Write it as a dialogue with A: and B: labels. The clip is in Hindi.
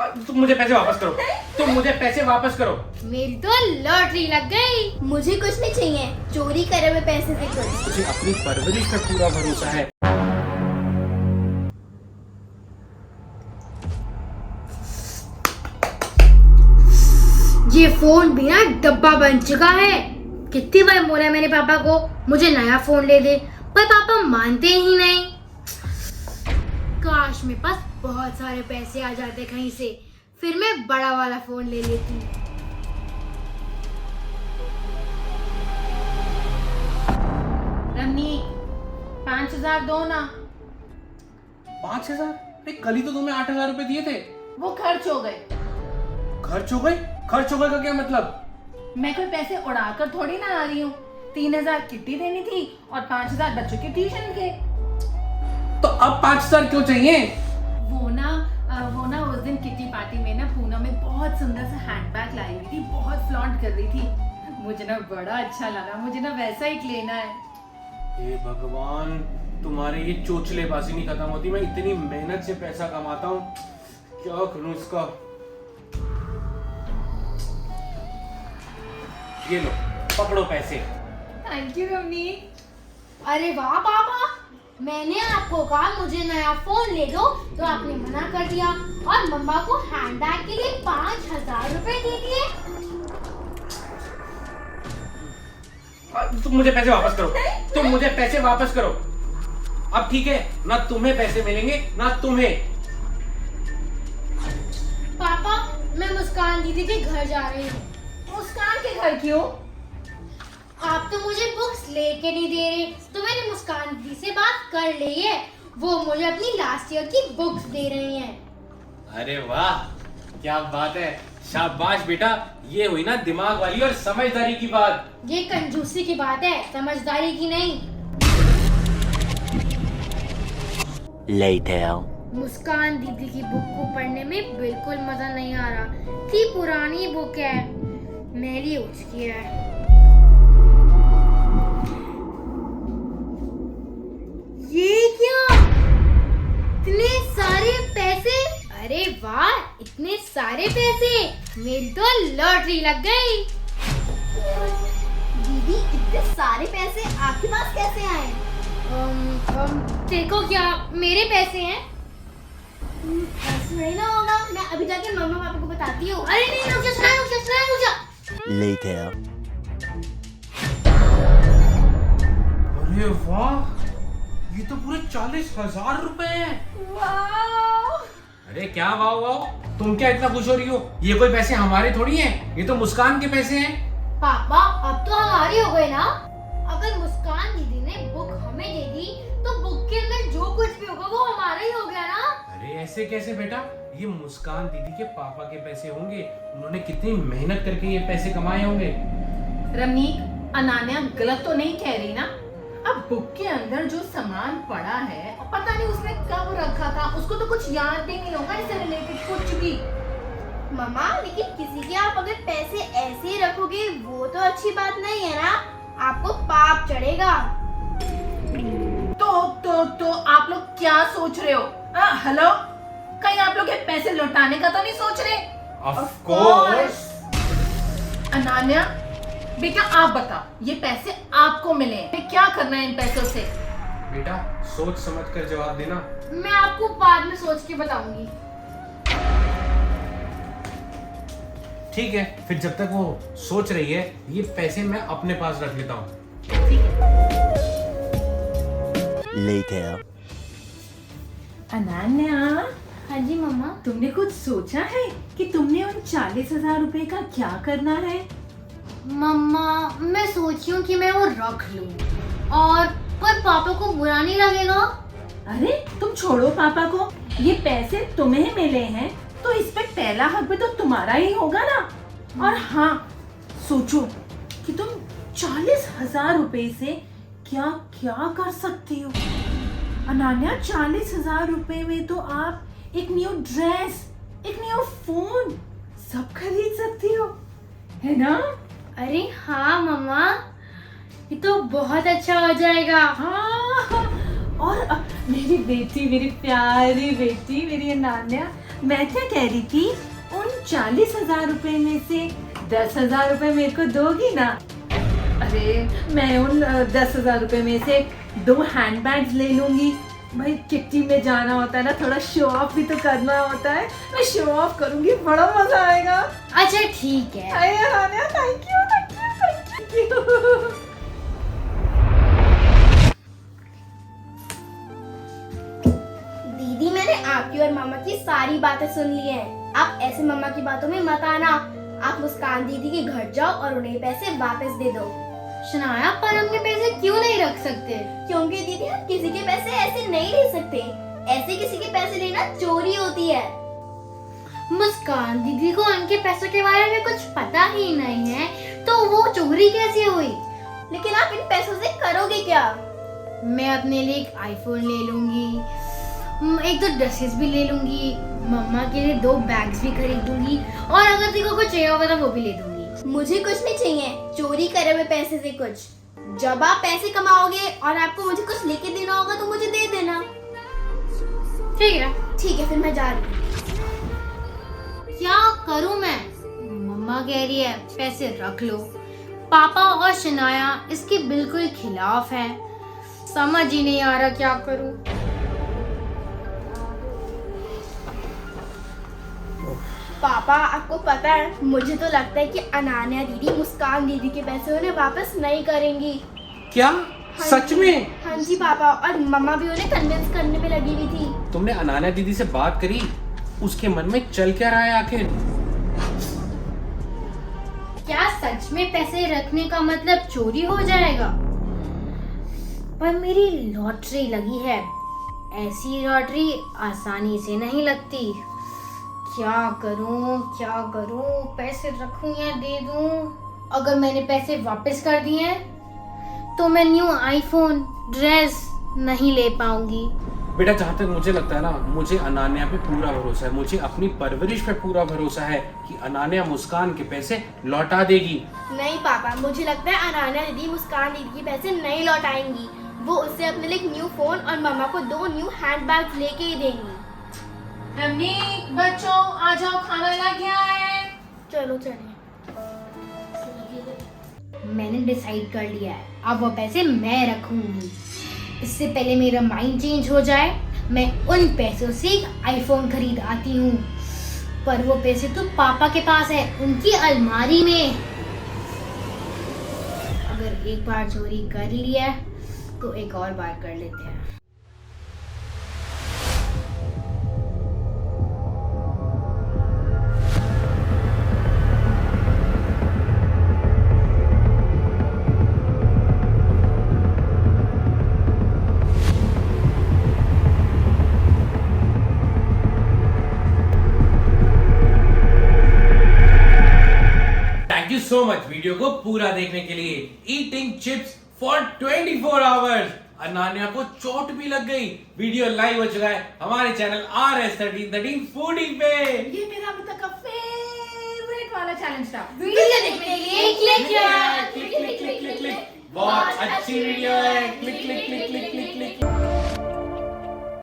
A: तुम मुझे पैसे वापस करो, तुम मुझे पैसे वापस करो।
B: मेरी तो लॉटरी लग गई।
C: मुझे कुछ नहीं चाहिए, चोरी करे हुए पैसे से कुछ।
A: मुझे अपनी परवरिश पे पूरा भरोसा है।
B: ये फोन भी ना डब्बा बन चुका है। कितनी बार बोला मैंने पापा को मुझे नया फोन ले दे, पर पापा मानते ही नहीं। काश मेरे पास बहुत सारे पैसे आ जाते कहीं से, फिर मैं बड़ा वाला फोन ले लेती।
D: रमनीक 5,000 दो ना।
A: 5,000? अरे कल ही तो तुम्हें 8,000 रुपए दिए थे।
D: वो खर्च हो गए।
A: खर्च हो गए? खर्च हो गए का क्या मतलब?
D: मैं कोई पैसे उड़ाकर थोड़ी ना आ रही हूँ। 3,000 किट्टी देनी थी और 5,000 बच्चों के ट्यूशन के।
A: तो अब 5,000 क्यों चाहिए?
D: वो ना उस दिन किट्टी पार्टी में ना पूनम में बहुत सुंदर सा हैंडबैग लाई हुई थी, बहुत फ्लॉन्ट कर रही थी। मुझे ना बड़ा अच्छा लगा, मुझे ना वैसा ही लेना है।
A: हे भगवान, तुम्हारे ये चोचलेबाजी नहीं खत्म होती। मैं इतनी मेहनत से पैसा कमाता हूँ, क्या करूँ इसका। ये लो, पकड़ो पैसे।
D: Thank you Ramnik.
B: अरे वाह पापा, मैंने आपको कहा मुझे नया फोन ले दो तो आपने मना कर दिया और मम्मा को हैंडबैग के लिए 5,000 रुपए दे दिए।
A: तुम मुझे पैसे वापस करो, तुम मुझे पैसे वापस करो। अब ठीक है ना, तुम्हें पैसे मिलेंगे ना तुम्हें।
B: पापा मैं मुस्कान दीदी के घर जा रही हूँ।
D: मुस्कान के घर क्यों?
B: आप तो मुझे बुक्स लेके नहीं दे रहे, तो मैंने मुस्कान दीदी से बात कर ली है। वो मुझे अपनी लास्ट ईयर की बुक्स दे रही हैं।
A: अरे वाह, क्या बात है, शाबाश बेटा। ये हुई ना दिमाग वाली और समझदारी की बात।
B: ये कंजूसी की बात है, समझदारी की नहीं।
E: Later.
B: मुस्कान दीदी की बुक को पढ़ने में बिल्कुल मजा नहीं आ रहा। थी पुरानी बुक है, मैली हो चुकी है। ये क्या, इतने सारे पैसे! अरे वाह, इतने सारे पैसे! मेरी तो लॉटरी लग गई।
C: दीदी इतने सारे पैसे आपके पास कैसे आए?
B: देखो क्या मेरे पैसे हैं?
C: ऐसे नहीं ना होगा, मैं अभी जाके मम्मा पापा को बताती हूँ।
B: अरे नहीं, रुक जा।
E: Later.
A: अरे वाह, ये तो पूरे 40,000 रुपए हैं। अरे क्या वाह वाह, तुम क्या इतना खुश हो रही हो? ये कोई पैसे हमारे थोड़ी हैं, ये तो मुस्कान के पैसे हैं।
B: पापा अब तो हमारी हो गए ना। अगर मुस्कान दीदी ने बुक हमें दे दी तो बुक के अंदर जो कुछ भी होगा वो हमारा ही हो गया ना।
A: अरे ऐसे कैसे बेटा, ये मुस्कान दीदी के पापा के पैसे होंगे। उन्होंने कितनी मेहनत करके ये पैसे कमाए होंगे।
D: रमनीक, अनान्या गलत तो नहीं कह रही ना? अब बुक के अंदर जो सामान पड़ा है पता नहीं उसने कब रखा था, उसको तो कुछ याद भी नहीं होगा इससे रिलेटेड कुछ भी।
C: मम्मा लेकिन किसी के आप अगर पैसे ऐसे ही रखोगे वो तो अच्छी बात नहीं है ना, आपको पाप चढ़ेगा।
D: तो आप लोग क्या सोच रहे हो? हेलो, कहीं आप लोग ये पैसे लौटाने का तो नहीं सोच रहे?
A: Of course।
D: अनान्या बेटा आप बताओ, ये पैसे आपको मिले हैं, क्या करना है इन पैसों से?
A: बेटा सोच समझ कर जवाब देना।
B: मैं आपको बाद में सोच के बताऊंगी।
A: ठीक है, फिर जब तक वो सोच रही है, ये पैसे मैं अपने पास रख लेता हूँ।
D: ठीक है।
E: Later.
D: अनान्या,
B: हाँ जी मम्मा।
D: तुमने कुछ सोचा है कि तुमने उन 40,000 रुपए का क्या करना है?
B: मम्मा मैं सोची हूँ कि मैं वो रख लूँ, और पर पापा को बुरा नहीं लगेगा।
D: अरे तुम छोड़ो पापा को, ये पैसे तुम्हें मिले हैं तो इस पे पहला हक भी तो तुम्हारा ही होगा ना। और हाँ, सोचो कि तुम 40,000 रुपए से क्या क्या कर सकती हो। अनान्या 40,000 रुपए में तो आप एक न्यू ड्रेस, एक न्यू फोन सब खरीद सकती हो, है ना?
B: अरे हाँ मम्मा, ये तो बहुत अच्छा हो जाएगा।
D: हाँ, और मेरी बेटी, मेरी प्यारी बेटी, मेरी अनान्या, मैं क्या कह रही थी, उन 40,000 रुपए में से 10,000 रुपए मेरे को दोगी ना? अरे मैं उन 10,000 रुपए में से 2 हैंडबैग्स ले लूंगी। भाई किट्टी में जाना होता है ना, थोड़ा शो ऑफ भी तो करना होता है। मैं शो ऑफ करूंगी, बड़ा मजा आएगा।
B: अच्छा ठीक है।
D: अरे Ananya, thank you thank you thank you.
C: दीदी, मैंने आपकी और मामा की सारी बातें सुन ली हैं। आप ऐसे मामा की बातों में मत आना। आप मुस्कान दीदी के घर जाओ और उन्हें पैसे वापस दे दो।
B: शनाया, पर हमने पैसे क्यों नहीं रख सकते?
C: क्योंकि दीदी, हम किसी के पैसे ऐसे नहीं ले सकते। ऐसे किसी के पैसे लेना चोरी होती है।
B: मुस्कान दीदी को उनके पैसों के बारे में कुछ पता ही नहीं है, तो वो चोरी कैसे हुई?
C: लेकिन आप इन पैसों से करोगे क्या?
B: मैं अपने लिए एक आईफोन ले लूंगी, एक दो ड्रेसेस भी ले लूंगी, मम्मा के लिए 2 बैग्स भी खरीद दूंगी, और अगर तेरे को कुछ चाहिए होगा तो वो भी ले दूंगी।
C: मुझे कुछ नहीं चाहिए चोरी करे हुए पैसे से कुछ। जब आप पैसे कमाओगे और आपको मुझे कुछ लेके देना होगा तो मुझे दे देना।
B: ठीक है।
C: ठीक है, फिर मैं जा रही हूँ।
B: क्या करूं मैं? मम्मा कह रही है पैसे रख लो, पापा और शनाया इसके बिल्कुल खिलाफ है। समझ ही नहीं आ रहा क्या करूं।
C: पापा, आपको पता है, मुझे तो लगता है कि अनान्या दीदी मुस्कान दीदी के पैसे उन्हें वापस नहीं करेंगी।
A: क्या?
C: हाँ
A: सच
C: जी।
A: में?
C: हाँ जी पापा, और मम्मा भी उन्हें कन्विंस करने पे लगी हुई थी।
A: तुमने अनान्या दीदी से बात करी? उसके मन में चल क्या रहा है आखिर?
B: क्या सच में पैसे रखने का मतलब चोरी हो जाएगा? पर मेरी लॉटरी लगी है, ऐसी लॉटरी आसानी से नहीं लगती। क्या करूं, पैसे रखूं या दे दूं? अगर मैंने पैसे वापस कर दिए तो मैं न्यू आईफोन, ड्रेस नहीं ले पाऊंगी।
A: बेटा, जहाँ तक मुझे लगता है ना, मुझे अनान्या पे पूरा भरोसा है। मुझे अपनी परवरिश पे पूरा भरोसा है कि अनान्या मुस्कान के पैसे लौटा देगी।
C: नहीं पापा, मुझे लगता है अनान्या दीदी मुस्कान दीदी के पैसे नहीं लौटाएंगी। वो उससे अपने लिए एक न्यू फोन और मम्मा को 2 न्यू हैंडबैग्स लेके ही देंगी।
D: नवनीत, बच्चों आ जाओ, खाना लग गया है।
C: चलो चलिए।
B: मैंने डिसाइड कर लिया है, अब वो पैसे मैं रखूंगी। इससे पहले मेरा माइंड चेंज हो जाए, मैं उन पैसों से एक आईफोन खरीद आती हूँ। पर वो पैसे तो पापा के पास है, उनकी अलमारी में। अगर एक बार चोरी कर लिया तो एक और बार कर लेते हैं।
A: Thank you so much video को पूरा देखने के लिए। Eating chips for 24 hours. Ananya को चोट भी लग गई। वीडियो लाइव हो चुका है हमारे चैनल RS1313 फूडी पे।
D: ये मेरा अभी तक का फेवरेट वाला चैलेंज था।
C: वीडियो देखने के लिए click
A: click click click click click. बहुत अच्छी वीडियो है। Click click click click click click.